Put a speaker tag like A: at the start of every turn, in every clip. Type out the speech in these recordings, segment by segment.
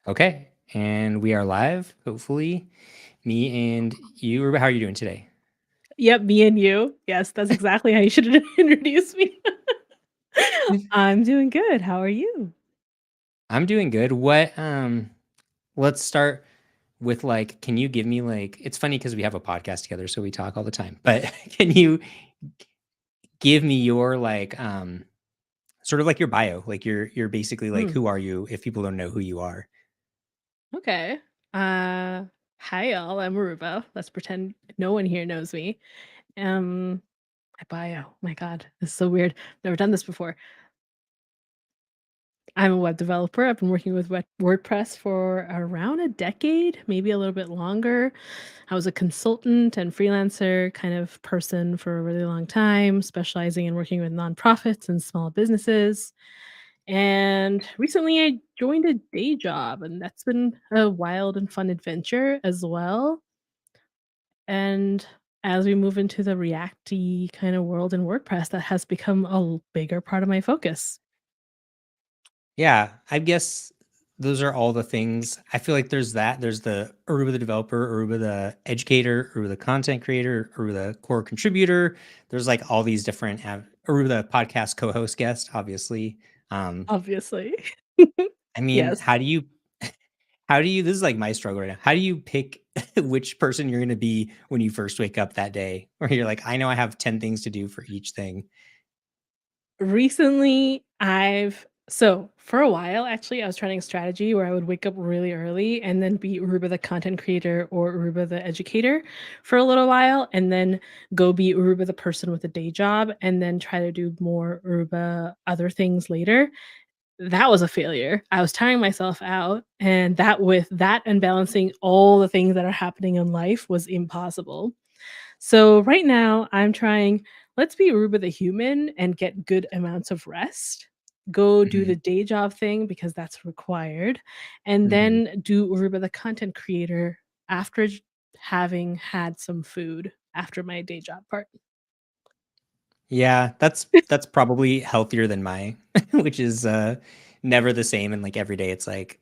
A: Okay, and we are live, hopefully. Me and you. How are you doing today?
B: Yep, me and you. Yes, that's exactly how you should introduce me. I'm doing good. How are you?
A: I'm doing good. Let's start with like, can you give me like, it's funny because we have a podcast together, so we talk all the time, but can you give me your like, sort of like your bio? Like you're basically like,
B: Mm,
A: who are you if people don't know who you are?
B: okay. Uh, Hi y'all. I'm Aruba. Let's pretend no one here knows me. Um, my bio. My God, this is so weird. Never done this before. I'm a web developer. I've been working with WordPress for around a decade, maybe a little bit longer. I was a consultant and freelancer kind of person for a really long time, specializing in working with nonprofits and small businesses. And recently I joined a day job, and that's been a wild and fun adventure as well. And as we move into the Reacty kind of world in WordPress, that has become a bigger part of my focus.
A: Yeah, I guess those are all the things. I feel like there's that. There's the Aruba the developer, Aruba the educator, Aruba the content creator, Aruba the core contributor. There's like all these different Aruba the podcast co-host guest, obviously. Um,
B: Obviously.
A: I mean,
B: Yes.
A: how do you this is like my struggle right now. How do you pick which person you're gonna be when you first wake up that day? Where you're like, I know I have 10 things to do for each thing.
B: Recently, for a while, actually, I was trying a strategy where I would wake up really early and then be Aruba the content creator or Aruba the educator for a little while, and then go be Aruba the person with a day job, and then try to do more Aruba other things later. That was a failure. I was tiring myself out, and that and balancing all the things that are happening in life was impossible. So right now I'm trying, let's be Aruba the human and get good amounts of rest. Go do
A: Mhm,
B: the day job thing because that's required. And
A: mhm.
B: then do Aruba the content creator after having had some food after my day job part.
A: Yeah, that's probably healthier than my, which is never the same. And like every day, it's like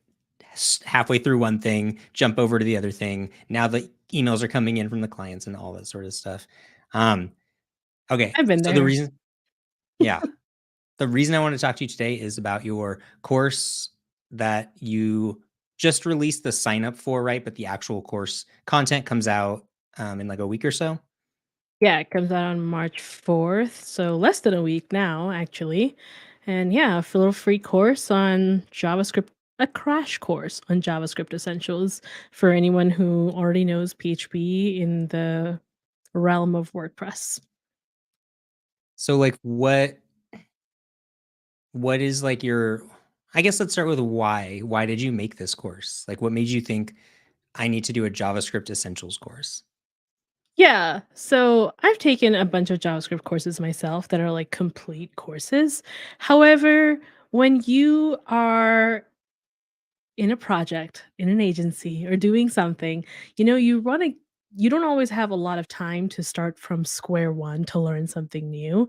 A: halfway through one thing, jump over to the other thing. Now the emails are coming in from the clients and all that sort of stuff. Um, okay,
B: I've been
A: so the
B: there.
A: reason, yeah, the reason I want to talk to you today is about your course that you just released the sign up for, right? But the actual course content comes out in like a week or so.
B: Yeah, it comes out on March 4th, so less than a week now, actually. And yeah, a little free course on JavaScript, a crash course on JavaScript Essentials for anyone who already knows PHP in the realm of WordPress.
A: So like what is like your I guess let's start with why. Why did you make this course? Like what made you think I need to do a JavaScript Essentials course?
B: Yeah, so I've taken a bunch of JavaScript courses myself that are like complete courses. However, when you are in a project, in an agency, or doing something, you don't always have a lot of time to start from square one to learn something new.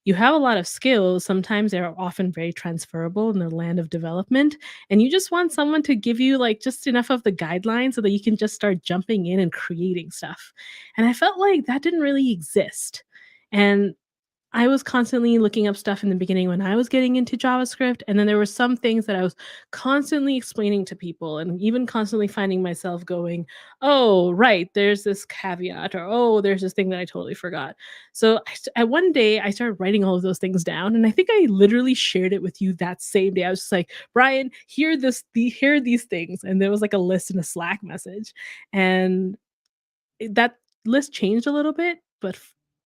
B: You have a lot of skills, sometimes they're often very transferable in the land of development, and you just want someone to give you, like, just enough of the guidelines so that you can just start jumping in and creating stuff, and I felt like that didn't really exist, and I was constantly looking up stuff in the beginning when I was getting into JavaScript, and then there were some things that I was constantly explaining to people and even constantly finding myself going, "Oh, right, there's this caveat," or, "Oh, there's this thing that I totally forgot." So, at one day, I started writing all of those things down, and I think I literally shared it with you that same day. I was just like, "Brian, here are these things," and there was, like, a list in a Slack message, and that list changed a little bit, but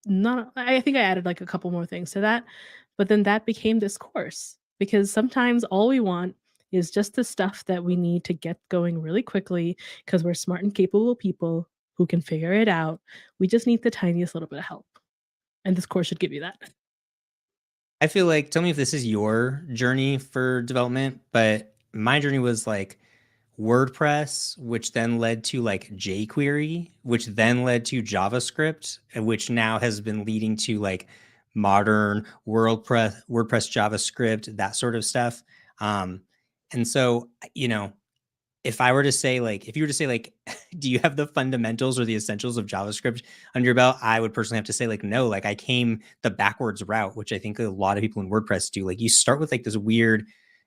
B: not I think I added, like, a couple more things to that, but then that became this course, because sometimes all we want is just the stuff that we need to get going really quickly, because 'cause we're smart and capable people who can figure it out. We just need the tiniest little bit of help, and this course should give you that.
A: I feel like tell me if this is your journey for development, but my journey was like WordPress, which then led to like jQuery, which then led to JavaScript, and which now has been leading to like modern WordPress JavaScript, that sort of stuff. Um, and so, you know, if I were to say like, if you were to say like, do you have the fundamentals or the essentials of JavaScript under your belt? I would personally have to say like, no, like I came the backwards route, which I think a lot of people in WordPress do. Like you start with like this weird,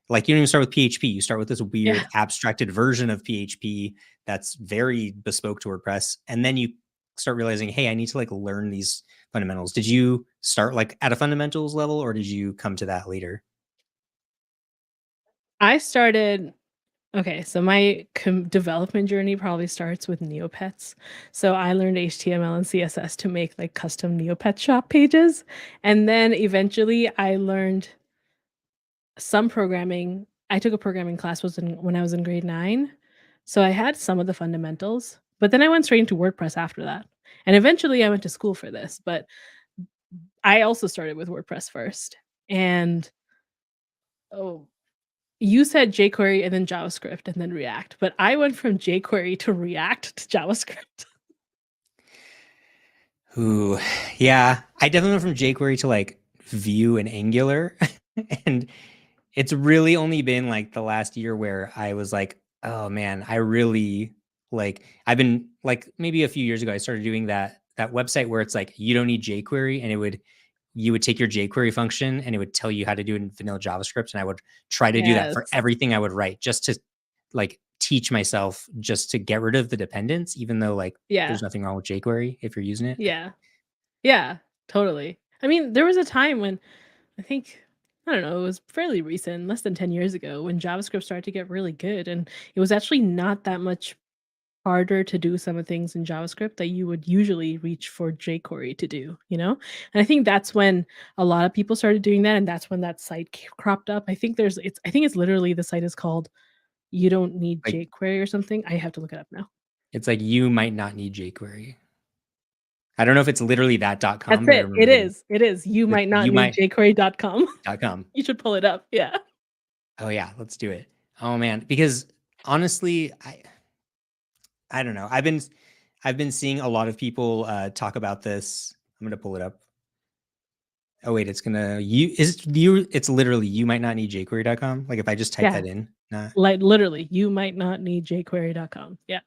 A: like you don't even start with PHP. You start with this
B: Yeah.
A: weird abstracted version of PHP that's very bespoke to WordPress. And then you start realizing, hey, I need to like learn these fundamentals. Did you start like at a fundamentals level or did you come to that later?
B: I started Okay, so my development journey probably starts with Neopets. So I learned HTML and CSS to make like custom Neopet shop pages. And then eventually I learned some programming. I took a programming class when I was in grade 9. So I had some of the fundamentals, but then I went straight into WordPress after that. And eventually I went to school for this, but I also started with WordPress first. And oh, you said jQuery and then JavaScript and then React, but I went from jQuery to React to JavaScript.
A: Ooh, yeah. I definitely went from jQuery to like Vue and Angular. And it's really only been like the last year where I was like, oh man, I really like I've been like maybe a few years ago I started doing that website where it's like you don't need jQuery and it would you would take your jQuery function and it would tell you how to do it in vanilla JavaScript and I would try to do that for
B: Yes.
A: everything I would write just to like teach myself just to get rid of the dependence even though like
B: Yeah.
A: there's nothing wrong with jQuery if you're using it.
B: Yeah. Yeah, totally. I mean, there was a time when I think I don't know, it was fairly recent, less than 10 years ago, when JavaScript started to get really good, and it was actually not that much harder to do some of the things in JavaScript that you would usually reach for jQuery to do, you know? And I think that's when a lot of people started doing that, and that's when that site cropped up. I think it's literally the site is called "You Don't Need
A: Like
B: jQuery" or something. I have to look it up now.
A: it's like you might not need jQuery. I don't know if it's literally that
B: That's
A: .com, but I
B: it.
A: remember
B: It
A: getting
B: is. It is. You
A: it's
B: might not
A: you
B: need
A: might
B: jQuery.com.
A: .com.
B: You should pull it up. Yeah.
A: Oh yeah, let's do it. Oh man, because honestly, I don't know. I've been seeing a lot of people talk about this. I'm gonna pull it up. Oh wait, it's gonna you is you it's literally you might not need jQuery.com. Like if I just type
B: Yeah.
A: that in. Nah.
B: Like, literally, you might not need jQuery.com. Yeah.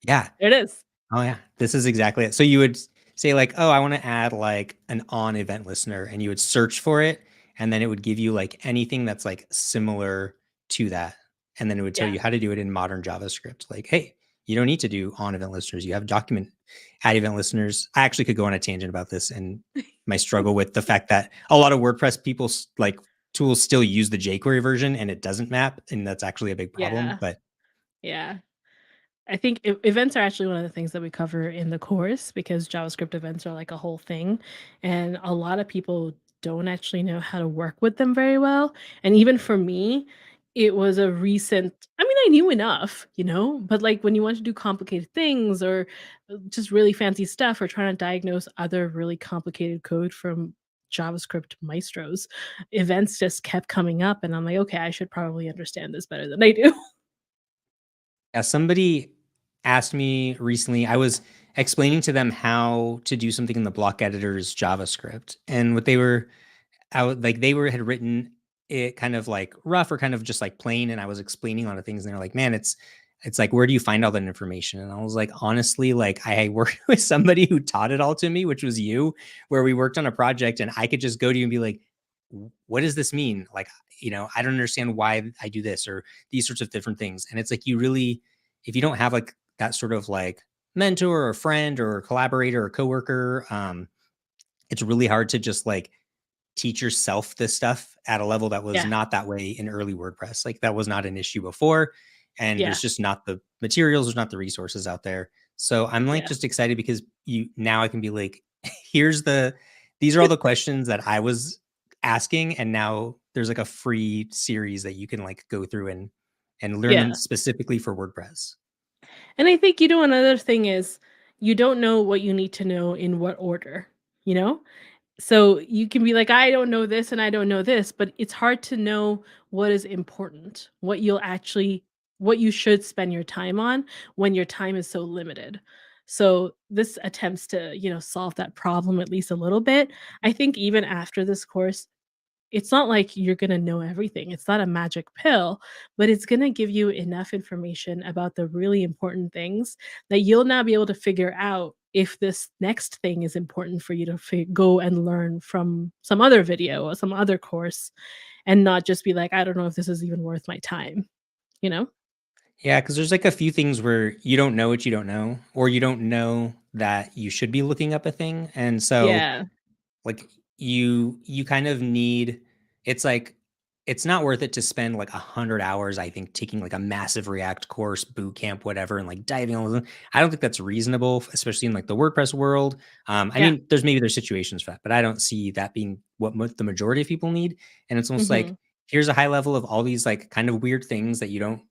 A: Yeah.
B: There it is.
A: Oh yeah, this is exactly it. So you would say like, "Oh, I want to add like an on event listener," and you would search for it, and then it would give you like anything that's like similar to that, and then it would tell
B: Yeah.
A: you how to do it in modern JavaScript. Like, hey, you don't need to do on event listeners. You have document add event listeners. I actually could go on a tangent about this and my struggle with the fact that a lot of WordPress people like tools still use the jQuery version and it doesn't map, and that's actually a big problem.
B: Yeah.
A: But
B: Yeah. I think events are actually one of the things that we cover in the course because JavaScript events are like a whole thing. And a lot of people don't actually know how to work with them very well. And even for me, it was a recent, I mean, I knew enough, you know, but like when you want to do complicated things or just really fancy stuff or trying to diagnose other really complicated code from JavaScript maestros, events just kept coming up. And I'm like, okay, I should probably understand this better than I do.
A: yeah, somebody asked me recently, I was explaining to them how to do something in the block editor's JavaScript. And what they were like they were had written it kind of like rough or kind of just like plain. And I was explaining a lot of things, and they're like, man, it's like, where do you find all that information? And I was like, honestly, like I worked with somebody who taught it all to me, which was you, where we worked on a project and I could just go to you and be like, what does this mean? Like, I don't understand why I do this or these sorts of different things. And it's like, you really, if you don't have like that sort of like mentor or friend or collaborator or coworker, it's really hard to just like teach yourself this stuff at a level that was
B: Yeah.
A: not that way in early WordPress. Like that was not an issue before. And
B: Yeah.
A: there's just not the materials, there's not the resources out there. So I'm like
B: Yeah.
A: just excited because you now I can be like, here's the these are all the questions that I was asking. And now there's like a free series that you can like go through and learn them
B: Yeah.
A: specifically for WordPress.
B: And I think, another thing is you don't know what you need to know in what order, you know? So you can be like, I don't know this and I don't know this, but it's hard to know what is important, what you should spend your time on when your time is so limited. So this attempts to, solve that problem at least a little bit. I think even after this course, it's not like you're gonna know everything. It's not a magic pill, but it's gonna give you enough information about the really important things that you'll now be able to figure out if this next thing is important for you to go and learn from some other video or some other course, and not just be like, "I don't know if this is even worth my time," you know?
A: Yeah, because there's like a few things where you don't know what you don't know, or you don't know that you should be looking up a thing. And so
B: Yeah,
A: like you kind of need it's like it's not worth it to spend like 100 hours, I think, taking like a massive React course, boot camp, whatever, and like diving all of them. I don't think that's reasonable, especially in like the WordPress world. I
B: yeah,
A: mean, there's situations for that, but I don't see that being what the majority of people need. And it's almost like
B: mhm,
A: here's a high level of all these like kind of weird things that you don't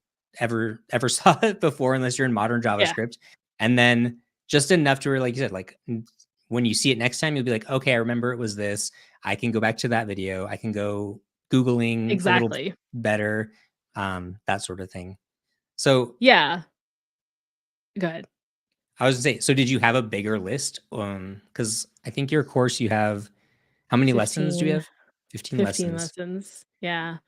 A: ever saw it before unless you're in modern
B: yeah,
A: JavaScript, and then just enough to where, like you said, like when you see it next time, you'll be like, okay, I remember it was this. I can go back to that video. I can go Googling a little
B: exactly.
A: better, that sort of thing. So
B: Yeah, go ahead.
A: I was gonna say, so did you have a bigger list? Because I think your course you have how many lessons do you
B: 15,
A: have? 15
B: 15
A: lessons.
B: lessons, yeah.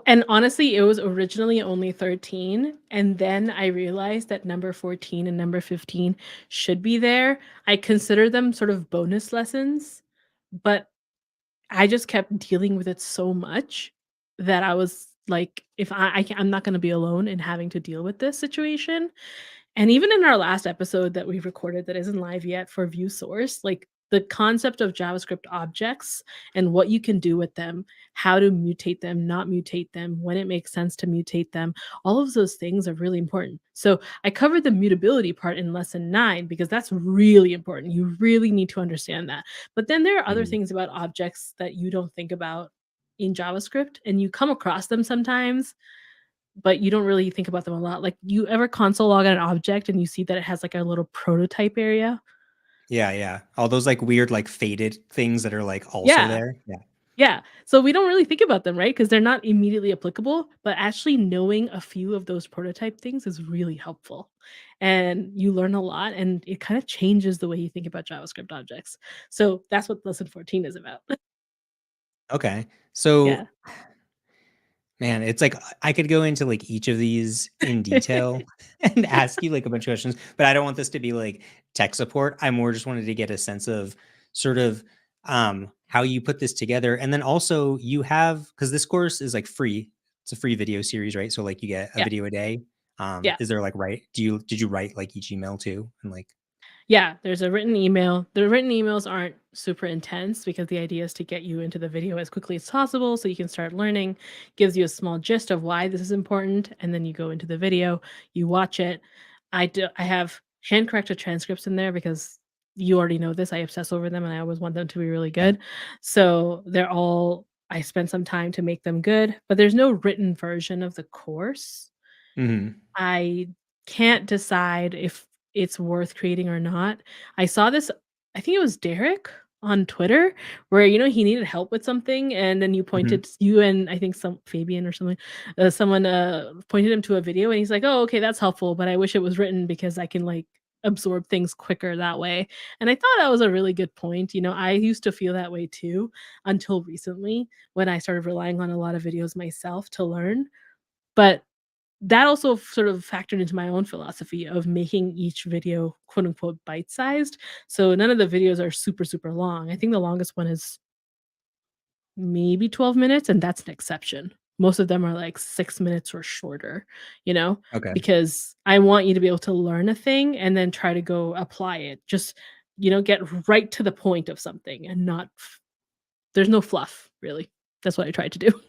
B: And honestly, it was originally only 13, and then I realized that number 14 and number 15 should be there. I consider them sort of bonus lessons, but I just kept dealing with it so much that I was like, if I'm not gonna be alone in having to deal with this situation. And even in our last episode that we recorded that isn't live yet for view source, like the concept of JavaScript objects and what you can do with them, how to mutate them, not mutate them, when it makes sense to mutate them, all of those things are really important. So I covered the mutability part in lesson 9 because that's really important. You really need to understand that. But then there are other
A: Mhm.
B: things about objects that you don't think about in JavaScript and you come across them sometimes but you don't really think about them a lot. Like, you ever console log an object and you see that it has, like, a little prototype area?
A: Yeah, yeah. All those like weird, like faded things that are like also
B: Yeah,
A: there. Yeah.
B: yeah. So we don't really think about them, right? Because 'Cause they're not immediately applicable, but actually knowing a few of those prototype things is really helpful. And you learn a lot, and it kinda changes the way you think about JavaScript objects. So that's what lesson 14 is about.
A: Okay. So
B: Yeah.
A: man, it's like I could go into like each of these in detail and ask you like a bunch of questions, but I don't want this to be like tech support. I more just wanted to get a sense of sort of how you put this together. And then also you have because this course is like free. It's a free video series, right? So like you get a
B: Yeah,
A: video a day.
B: yeah.
A: Is there like did you write like each email too? And like
B: Yeah, there's a written email. The written emails aren't super intense because the idea is to get you into the video as quickly as possible so you can start learning. Gives you a small gist of why this is important, and then you go into the video, you watch it. I have hand corrected transcripts in there because you already know this. I obsess over them and I always want them to be really
A: yeah.
B: good. So they're all I spent some time to make them good, but there's no written version of the course.
A: Hmm.
B: I can't decide if it's worth creating or not. I saw this I think it was Derek on Twitter where, he needed help with something, and then
A: Hmm.
B: you and I think some Fabian or something, someone, pointed him to a video, and he's like, "Oh, okay, that's helpful, but I wish it was written because I can, like, absorb things quicker that way." And I thought that was a really good point. I used to feel that way too until recently when I started relying on a lot of videos myself to learn, but that also sort of factored into my own philosophy of making each video quote unquote bite sized. So none of the videos are super, super long. I think the longest one is maybe 12 minutes, and that's an exception. Most of them are like 6 minutes or shorter, you know,
A: Okay.
B: because I want you to be able to learn a thing and then try to go apply it. Just, get right to the point of something and not, there's no fluff really. That's what I tried to do.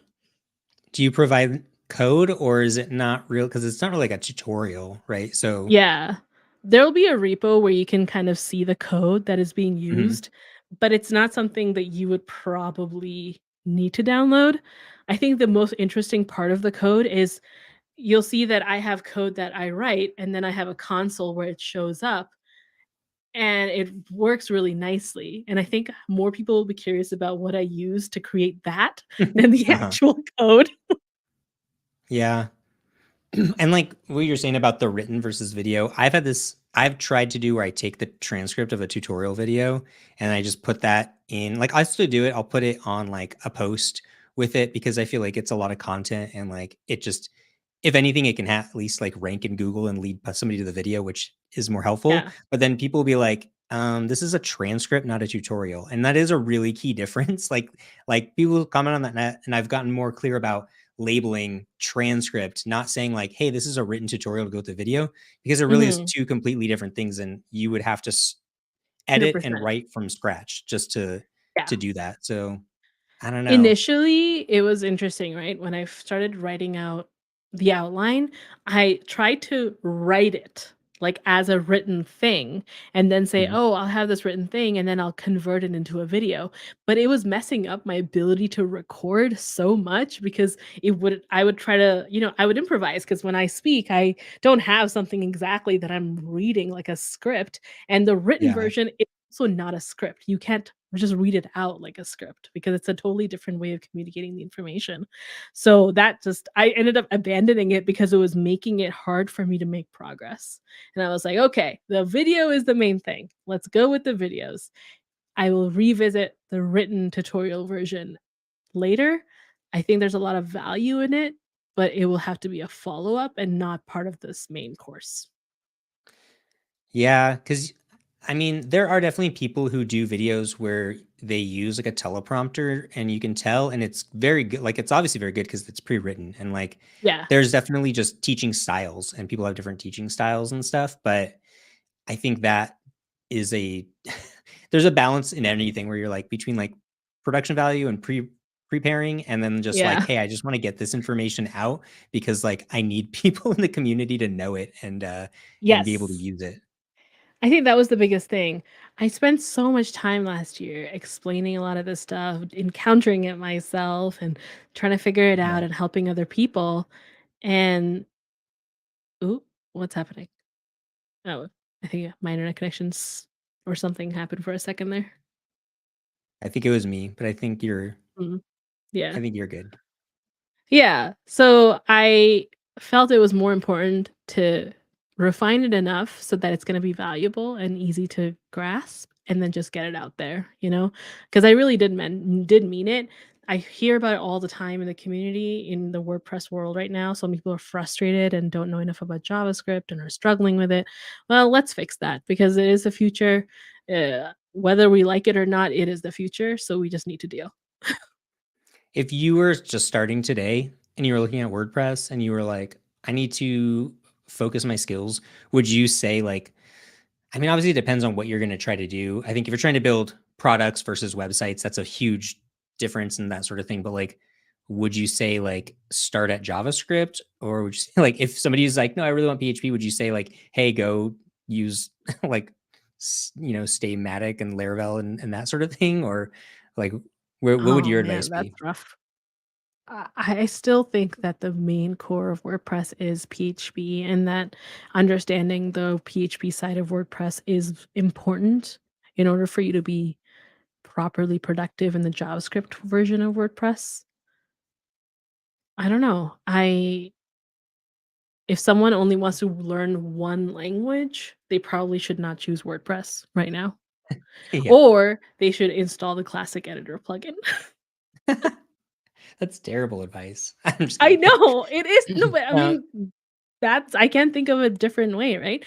A: Do you provide code or is it not real? Because it's not really like a tutorial, right? So
B: Yeah. There'll be a repo where you can kind of see the code that is being
A: mhm.
B: used, but it's not something that you would probably need to download. I think the most interesting part of the code is you'll see that I have code that I write, and then I have a console where it shows up, and it works really nicely. And I think more people will be curious about what I use to create that than the
A: Uh-huh.
B: actual code.
A: Yeah. And like what you're saying about the written versus video, I've had this I've tried to do where I take the transcript of a tutorial video and I just put that in. Like I still do it. I'll put it on like a post with it because I feel like it's a lot of content and like it just, if anything, it can at least like rank in Google and lead somebody to the video, which is more helpful.
B: Yeah,
A: But then people will be like, this is a transcript, not a tutorial. And that is a really key difference. Like people comment on that and I've gotten more clear about labeling transcript, not saying like, hey, this is a written tutorial to go with the video, because it really is
B: mhm,
A: two completely different things. And you would have to edit and
B: 100%.
A: write from scratch just
B: Yeah.
A: to do that. So I don't know.
B: Initially, it was interesting, right? When I started writing out the outline, I tried to write it like as a written thing and then say,
A: Mhm.
B: "Oh, I'll have this written thing and then I'll convert it into a video." But it was messing up my ability to record so much because I would try to, I would improvise because when I speak, I don't have something exactly that I'm reading like a script, and the written
A: Yeah.
B: version is also not a script. You can't just read it out like a script because it's a totally different way of communicating the information. So that just I ended up abandoning it because it was making it hard for me to make progress. And I was like, "Okay, the video is the main thing. Let's go with the videos. I will revisit the written tutorial version later. I think there's a lot of value in it, but it will have to be a follow-up and not part of this main course."
A: Yeah, because I mean, there are definitely people who do videos where they use like a teleprompter and you can tell, and it's very good. Like, it's obviously very good because it's pre-written and like
B: Yeah.
A: there's definitely just teaching styles and people have different teaching styles and stuff. But I think that is a there's a balance in anything where you're like between like production value and preparing and then just like,
B: Yeah.
A: hey, I just want to get this information out because like I need people in the community to know it and be able to
B: Yes.
A: use it.
B: I think that was the biggest thing. I spent so much time last year explaining a lot of this stuff, encountering it myself and trying to figure it out
A: Yeah.
B: and helping other people. And ooh, what's happening? Oh, I think my internet connections or something happened for a second there.
A: I think it was me, but
B: Mm, yeah.
A: I think you're good.
B: Yeah. So I felt it was more important to refine it enough so that it's going to be valuable and easy to grasp and then just get it out there, Because I really did mean it. I hear about it all the time in the community in the WordPress world right now. Some people are frustrated and don't know enough about JavaScript and are struggling with it. Well, let's fix that because it is the future. Whether we like it or not, it is the future. So we just need to deal.
A: If you were just starting today and you were looking at WordPress and you were like, I need to focus my skills, would you say like, I mean, obviously it depends on what you're going to try to do. I think if you're trying to build products versus websites, that's a huge difference and that sort of thing. But like, would you say like start at JavaScript, or would you say like if somebody's like, no, I really want PHP, would you say like, hey, go use like, stay Matic and Laravel and that sort of thing? Or like, what would
B: Oh
A: your advice
B: man, that's
A: be?
B: rough. I still think that the main core of WordPress is PHP and that understanding the PHP side of WordPress is important in order for you to be properly productive in the JavaScript version of WordPress. I don't know. I If someone only wants to learn one language, they probably should not choose WordPress right now.
A: Yeah.
B: Or they should install the classic editor plugin.
A: That's terrible advice. I'm just
B: I
A: kidding.
B: know, it is no, but I
A: Uh,
B: mean, I can't think of a different way, right?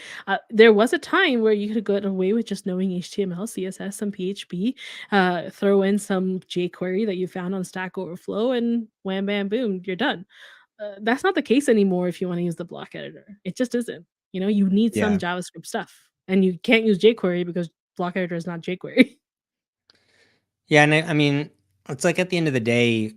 B: There was a time where you could get away with just knowing HTML, CSS, some PHP, throw in some jQuery that you found on Stack Overflow, and wham, bam, boom, you're done. That's not the case anymore if you wanna use the block editor. It just isn't. You need some
A: yeah.
B: JavaScript stuff, and you can't use jQuery because block editor is not jQuery.
A: Yeah, and I mean, it's like at the end of the day,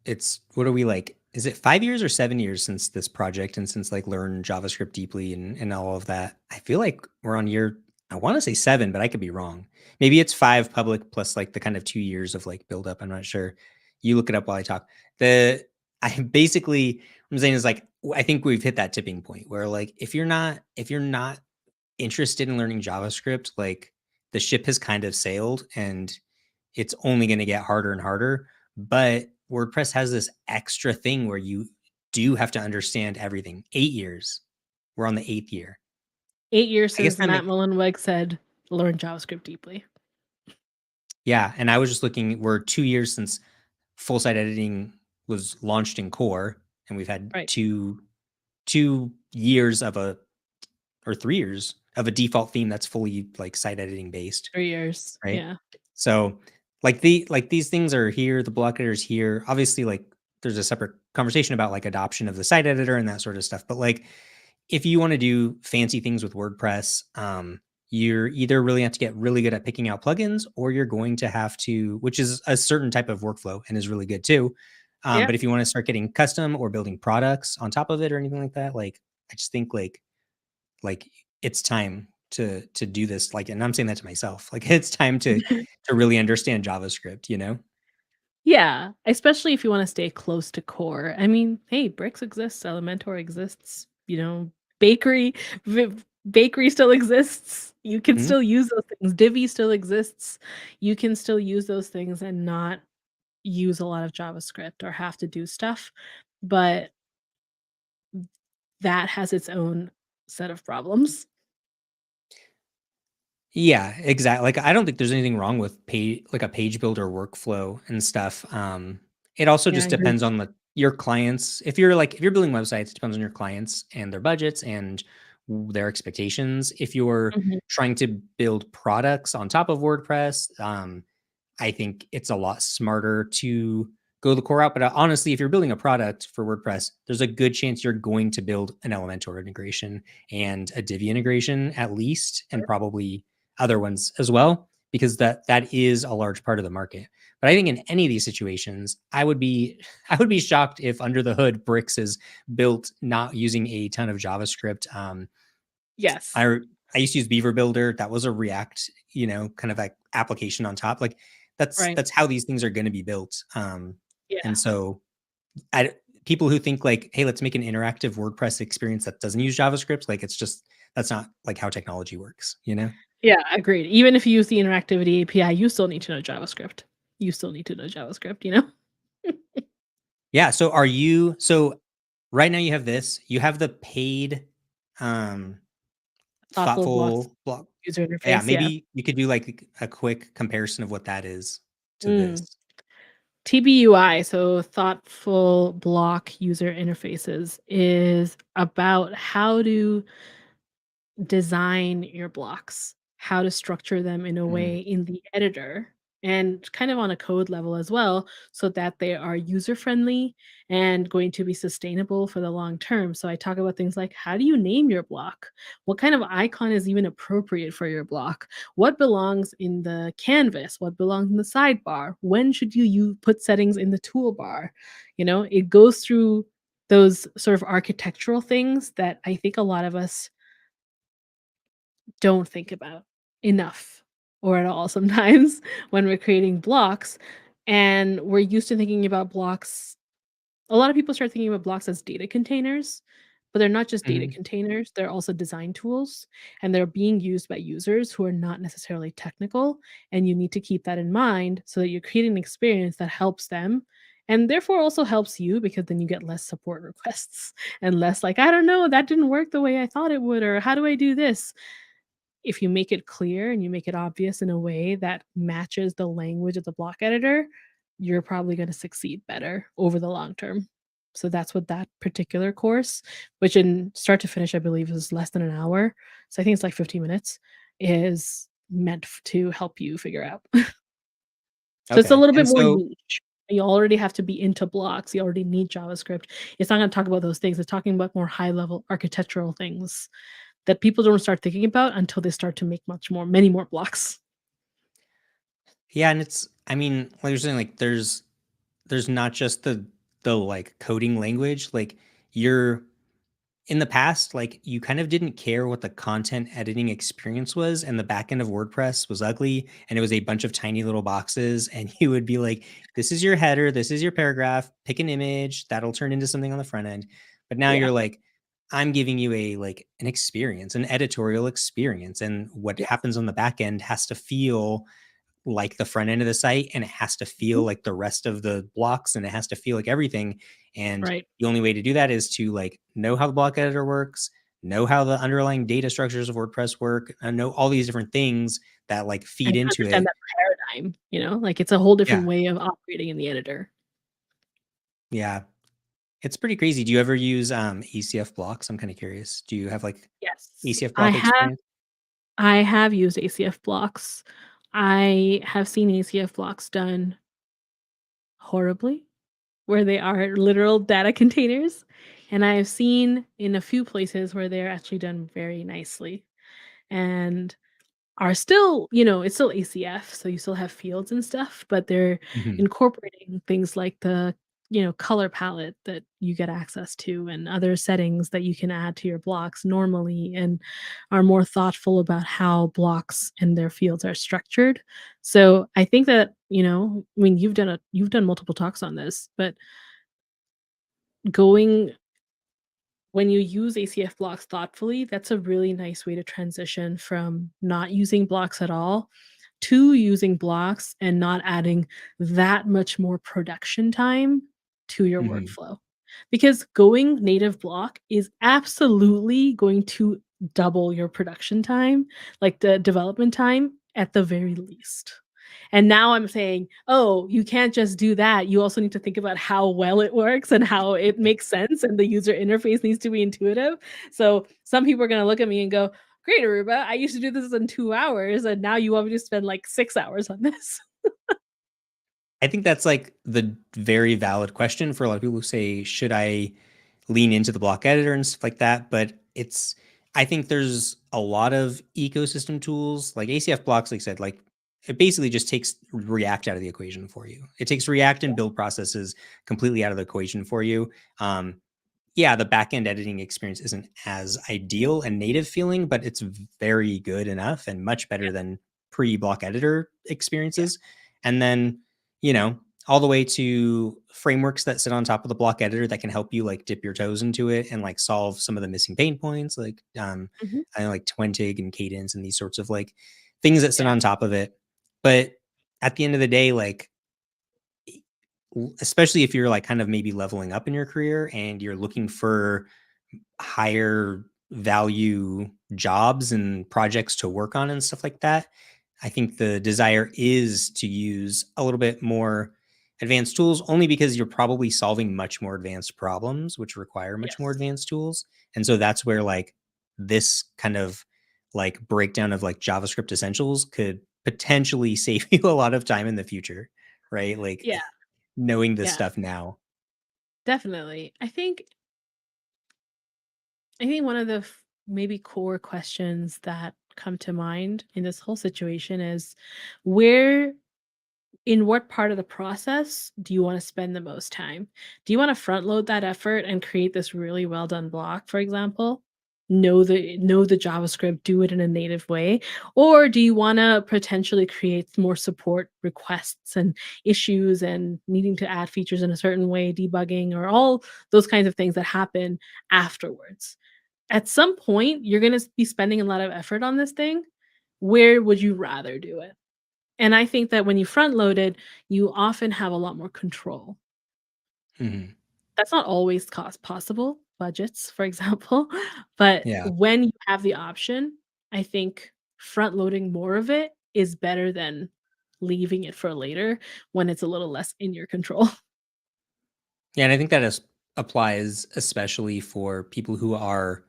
A: it's what are we like? Is it 5 years or 7 years since this project and since like learn JavaScript deeply and all of that? I feel like we're on year, I want to say seven, but I could be wrong. Maybe it's five public plus like the kind of 2 years of like build up. I'm not sure. You look it up while I talk. The I basically what I'm saying is like I think we've hit that tipping point where like if you're not interested in learning JavaScript, like the ship has kind of sailed and it's only going to get harder and harder. But WordPress has this extra thing where you do have to understand everything. 8 years. We're on the eighth year.
B: 8 years
A: I guess
B: since
A: that
B: Matt
A: make
B: Mullenweg said, "Learn JavaScript deeply."
A: yeah, and I was just looking, we're 2 years since full site editing was launched in core, and we've had
B: Right.
A: 2 years of a or 3 years of a default theme that's fully like site editing based,
B: 3 years.
A: right?
B: Yeah.
A: So like these things are here, the block editor is here. Obviously, like there's a separate conversation about like adoption of the site editor and that sort of stuff. But like if you want to do fancy things with WordPress, you're either really have to get really good at picking out plugins, or you're going to have to, which is a certain type of workflow and is really good too.
B: Yeah.
A: But if you want to start getting custom or building products on top of it or anything like that, like I just think like it's time to do this. Like, and I'm saying that to myself. Like it's time to really understand JavaScript, you know?
B: Yeah, especially if you wanna stay close to core. I mean, hey, Bricks exists, Elementor exists, Bakery v Bakery still exists. You can
A: Mhm.
B: still use those things. Divi still exists. You can still use those things and not use a lot of JavaScript or have to do stuff, but that has its own set of problems.
A: Yeah, exactly. Like I don't think there's anything wrong with like a page builder workflow and stuff. It also
B: Yeah, I
A: just
B: agree.
A: depends on your clients. If you're building websites, it depends on your clients and their budgets and their expectations. If you're
B: Mhm.
A: trying to build products on top of WordPress, I think it's a lot smarter to go the core route. But honestly, if you're building a product for WordPress, there's a good chance you're going to build an Elementor integration and a Divi integration at least, and probably other ones as well, because that is a large part of the market. But I think in any of these situations, I would be shocked if under the hood Bricks is built not using a ton of JavaScript.
B: Yes.
A: I I used to use Beaver Builder. That was a React, kind of like application on top. Like
B: Right.
A: that's how these things are going to be built.
B: Yeah.
A: And so I people who think like, hey, let's make an interactive WordPress experience that doesn't use JavaScript, like it's just that's not like how technology works, you know?
B: Yeah, agreed. Even if you use the interactivity API, you still need to know JavaScript. You still need to know JavaScript, you know?
A: Yeah. So right now you have this, you have the paid um
B: Thoughtful blocks
A: thoughtful block.
B: user
A: Yeah,
B: interface, yeah.
A: maybe you could do like a quick comparison of what that is to
B: Mm.
A: this.
B: TBUI, so thoughtful block user interfaces, is about how to design your blocks, how to structure them in a
A: Mm,
B: way in the editor and kind of on a code level as well, so that they are user friendly and going to be sustainable for the long term. So I talk about things like, how do you name your block? What kind of icon is even appropriate for your block? What belongs in the canvas? What belongs in the sidebar? When should you put settings in the toolbar? It goes through those sort of architectural things that I think a lot of us don't think about enough or at all sometimes when we're creating blocks, and we're used to thinking about blocks. A lot of people start thinking about blocks as data containers, but they're not just data
A: mhm.
B: containers, they're also design tools, and they're being used by users who are not necessarily technical, and you need to keep that in mind so that you're creating an experience that helps them, and therefore also helps you because then you get less support requests and less like, "I don't know, that didn't work the way I thought it would," or "How do I do this?" If you make it clear and you make it obvious in a way that matches the language of the block editor, you're probably gonna succeed better over the long term. So that's what that particular course, which in start to finish, I believe is less than an hour, so I think it's like 15 minutes, is meant to help you figure out. So it's a
A: Okay.
B: little bit
A: And
B: more
A: so
B: niche. You already have to be into blocks, you already need JavaScript. It's not gonna talk about those things, it's talking about more high level architectural things that people don't start thinking about until they start to make many more blocks.
A: yeah, and it's I mean, like you're saying, like there's not just the like coding language, like you're in the past, like you kind of didn't care what the content editing experience was, and the back end of WordPress was ugly, and it was a bunch of tiny little boxes, and you would be like, "This is your header, this is your paragraph. Pick an image that'll turn into something on the front end." But now
B: Yeah,
A: you're like, "I'm giving you an experience, an editorial experience, and what
B: yes.
A: happens on the back end has to feel like the front end of the site, and it has to
B: Mhm.
A: feel like the rest of the blocks, and it has to feel like everything. And
B: Right.
A: the only way to do that is to like know how the block editor works, know how the underlying data structures of WordPress work, and know all these different things that like feed
B: And
A: into
B: understand
A: it.
B: that paradigm, like, it's a whole different
A: Yeah.
B: way of operating in the editor.
A: Yeah. It's pretty crazy. Do you ever use ACF blocks? I'm kind of curious. Do you have like
B: Yes.
A: ACF
B: I
A: block
B: have
A: experience?
B: I have used ACF blocks. I have seen ACF blocks done horribly, where they are literal data containers, and I have seen in a few places where they're actually done very nicely, and are still, it's still ACF, so you still have fields and stuff, but they're
A: Mhm.
B: incorporating things like the, color palette that you get access to and other settings that you can add to your blocks normally and are more thoughtful about how blocks and their fields are structured. So I think that, I mean, you've done multiple talks on this, but going when you use ACF blocks thoughtfully, that's a really nice way to transition from not using blocks at all to using blocks and not adding that much more production time to your
A: Mhm.
B: workflow. Because going native block is absolutely going to double your production time, like the development time at the very least. And now I'm saying, "Oh, you can't just do that. You also need to think about how well it works and how it makes sense, and the user interface needs to be intuitive." So, some people are gonna look at me and go, "Great, Aruba, I used to do this in 2 hours, and now you want me to spend, like, 6 hours on this."
A: I think that's like the very valid question for a lot of people who say, should I lean into the block editor and stuff like that? But I think there's a lot of ecosystem tools like ACF blocks, like I said, like it basically just takes React out of the equation for you. It takes React and build processes completely out of the equation for you. Um, yeah, the backend editing experience isn't as ideal and native feeling, but it's very good enough and much
B: Yeah,
A: better than pre-block editor
B: yeah.
A: experiences. And then, you know, all the way to frameworks that sit on top of the block editor that can help you like dip your toes into it and like solve some of the missing pain points, like
B: Mhm.
A: I know like Twentig and Cadence and these sorts of like things that sit
B: Yeah.
A: on top of it. But at the end of the day, like especially if you're like kind of maybe leveling up in your career and you're looking for higher value jobs and projects to work on and stuff like that, I think the desire is to use a little bit more advanced tools only because you're probably solving much more advanced problems which require much more
B: Yes.
A: advanced tools. And so that's where like this kind of like breakdown of like JavaScript essentials could potentially save you a lot of time in the future, right? Like
B: Yeah,
A: knowing this
B: yeah,
A: stuff now.
B: definitely. I think one of the maybe core questions that come to mind in this whole situation is where in what part of the process do you want to spend the most time? Do you want to front load that effort and create this really well done block, for example? Know the JavaScript, do it in a native way, or do you want to potentially create more support requests and issues and needing to add features in a certain way, debugging, or all those kinds of things that happen afterwards? At some point, you're gonna be spending a lot of effort on this thing. Where would you rather do it? And I think that when you front load it, you often have a lot more control.
A: Mhm.
B: That's not always cost possible, budgets, for example, but
A: Yeah.
B: when you have the option, I think front loading more of it is better than leaving it for later when it's a little less in your control.
A: Yeah, and I think that applies especially for people who are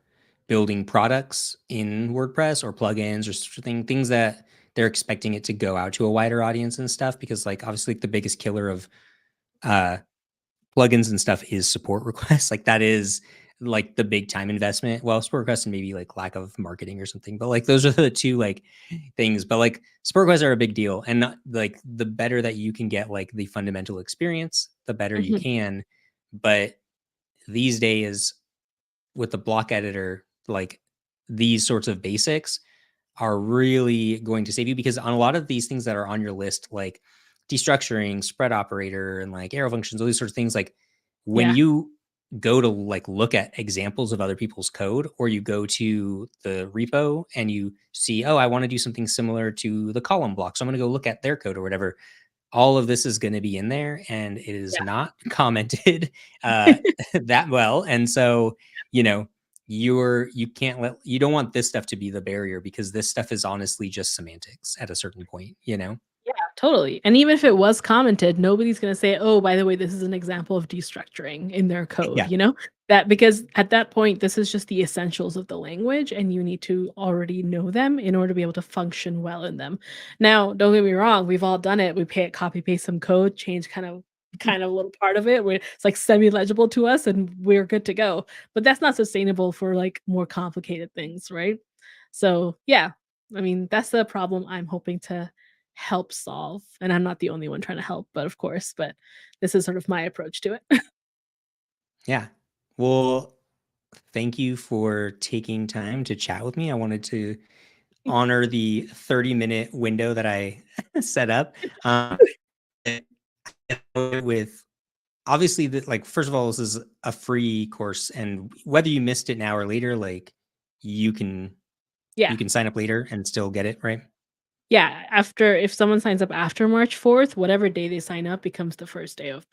A: building products in WordPress or plugins or things that they're expecting it to go out to a wider audience and stuff. Because like obviously like, the biggest killer of uh, plugins and stuff is support requests. Like that is like the big time investment. Well, support requests and maybe like lack of marketing or something. But like those are the two like things. But like support requests are a big deal, and not, like the better that you can get like the fundamental experience, the better you
B: Mhm.
A: can. But these days with the block editor, like these sorts of basics are really going to save you because on a lot of these things that are on your list, like destructuring, spread operator, and like arrow functions, all these sorts of things, like when
B: Yeah,
A: you go to like look at examples of other people's code or you go to the repo and you see, oh, I want to do something similar to the column block. So I'm going to go look at their code or whatever. All of this is going to be in there and it is
B: yeah.
A: not commented uh, that well. And so, you know, you don't want this stuff to be the barrier because this stuff is honestly just semantics at a certain point, you know?
B: Yeah, totally. And even if it was commented, nobody's gonna say, "Oh, by the way, this is an example of destructuring in their code,"
A: Yeah.
B: you know? That because at that point, this is just the essentials of the language, and you need to already know them in order to be able to function well in them. Now, don't get me wrong, we've all done it. We copy paste some code, change kind of a little part of it where it's like semi-legible to us and we're good to go. But that's not sustainable for like more complicated things, right? So yeah, I mean, that's the problem I'm hoping to help solve, and I'm not the only one trying to help, but of course, but this is sort of my approach to it.
A: Yeah. Well, thank you for taking time to chat with me. I wanted to honor the 30-minute window that I set up. With obviously like first of all, this is a free course, and whether you missed it now or later, like you can
B: Yeah.
A: you can sign up later and still get it, right?
B: Yeah, after if someone signs up after March 4th, whatever day they sign up becomes the first day of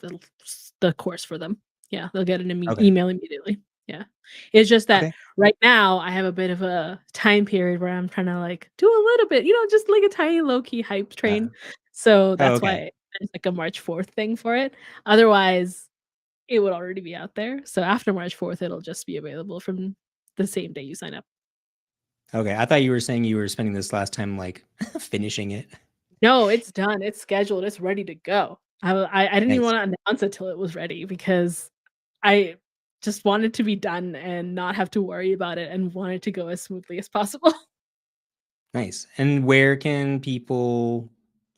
B: the course for them. Yeah, they'll get an
A: Okay.
B: email immediately. Yeah. It's just that
A: Okay.
B: right now I have a bit of a time period where I'm trying to, like, do a little bit, just like a tiny low-key hype
A: Uh,
B: train. So
A: oh,
B: that's
A: okay.
B: why there's, like, a March 4th thing for it. Otherwise, it would already be out there. So after March 4th, it'll just be available from the same day you sign up.
A: Okay. I thought you were saying you were spending this last time like finishing it.
B: No, it's done, it's scheduled, it's ready to go. I didn't even
A: Nice.
B: wanna announce it till it was ready because I just wanted to be done and not have to worry about it and want it to go as smoothly as possible.
A: Nice. And where do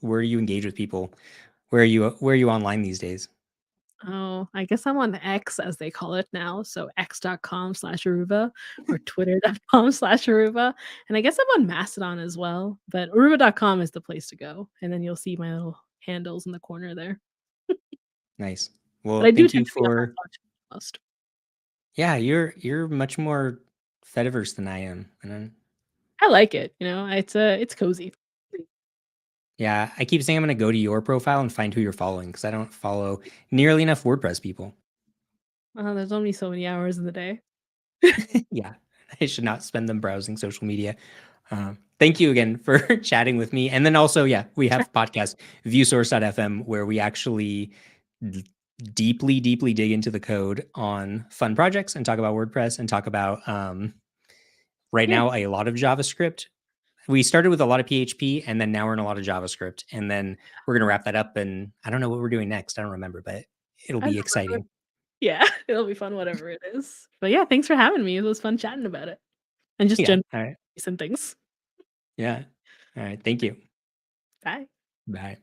A: you engage with people? Where are you online these days?
B: Oh, I guess I'm on X as they call it now, so x.com/Aruba or twitter.com/Aruba, and I guess I'm on Mastodon as well, but Aruba.com is the place to go, and then you'll see my little handles in the corner there.
A: Nice.
B: But
A: Well,
B: I do
A: thank
B: tend
A: you
B: to be on
A: for
B: my phone most.
A: yeah, you're much more Fediverse than I am. And
B: I like it, it's cozy.
A: yeah, I keep saying I'm gonna go to your profile and find who you're following because I don't follow nearly enough WordPress people.
B: There's only so many hours in the day.
A: Yeah, I should not spend them browsing social media. Thank you again for chatting with me. And then also, yeah, we
B: Sure.
A: have podcast viewsource.fm where we actually d- deeply dig into the code on fun projects and talk about WordPress and talk about right
B: Yeah.
A: now a lot of JavaScript. We started with a lot of PHP and then now we're in a lot of JavaScript. And then we're going to wrap that up. And I don't know what we're doing next. I don't remember, but it'll
B: I don't
A: be
B: remember.
A: exciting.
B: Yeah, it'll be fun whatever it is. But yeah, thanks for having me. It was fun chatting about it and just
A: Yeah.
B: general
A: All right.
B: recent things.
A: Yeah. All right. Thank you.
B: Bye.
A: Bye.